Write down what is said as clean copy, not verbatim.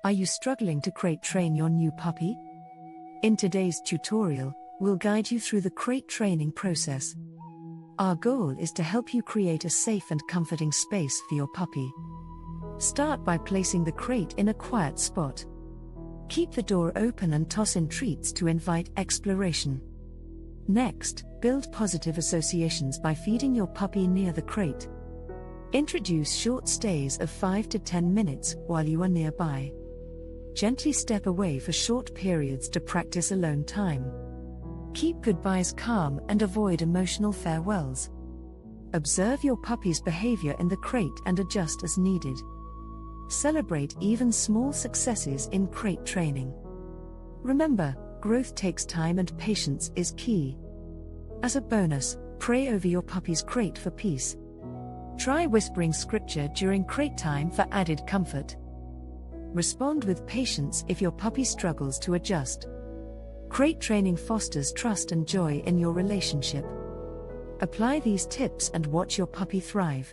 Are you struggling to crate train your new puppy? In today's tutorial, we'll guide you through the crate training process. Our goal is to help you create a safe and comforting space for your puppy. Start by placing the crate in a quiet spot. Keep the door open and toss in treats to invite exploration. Next, build positive associations by feeding your puppy near the crate. Introduce short stays of 5 to 10 minutes while you are nearby. Gently step away for short periods to practice alone time. Keep goodbyes calm and avoid emotional farewells. Observe your puppy's behavior in the crate and adjust as needed. Celebrate even small successes in crate training. Remember, growth takes time and patience is key. As a bonus, pray over your puppy's crate for peace. Try whispering scripture during crate time for added comfort. Respond with patience if your puppy struggles to adjust. Crate training fosters trust and joy in your relationship. Apply these tips and watch your puppy thrive.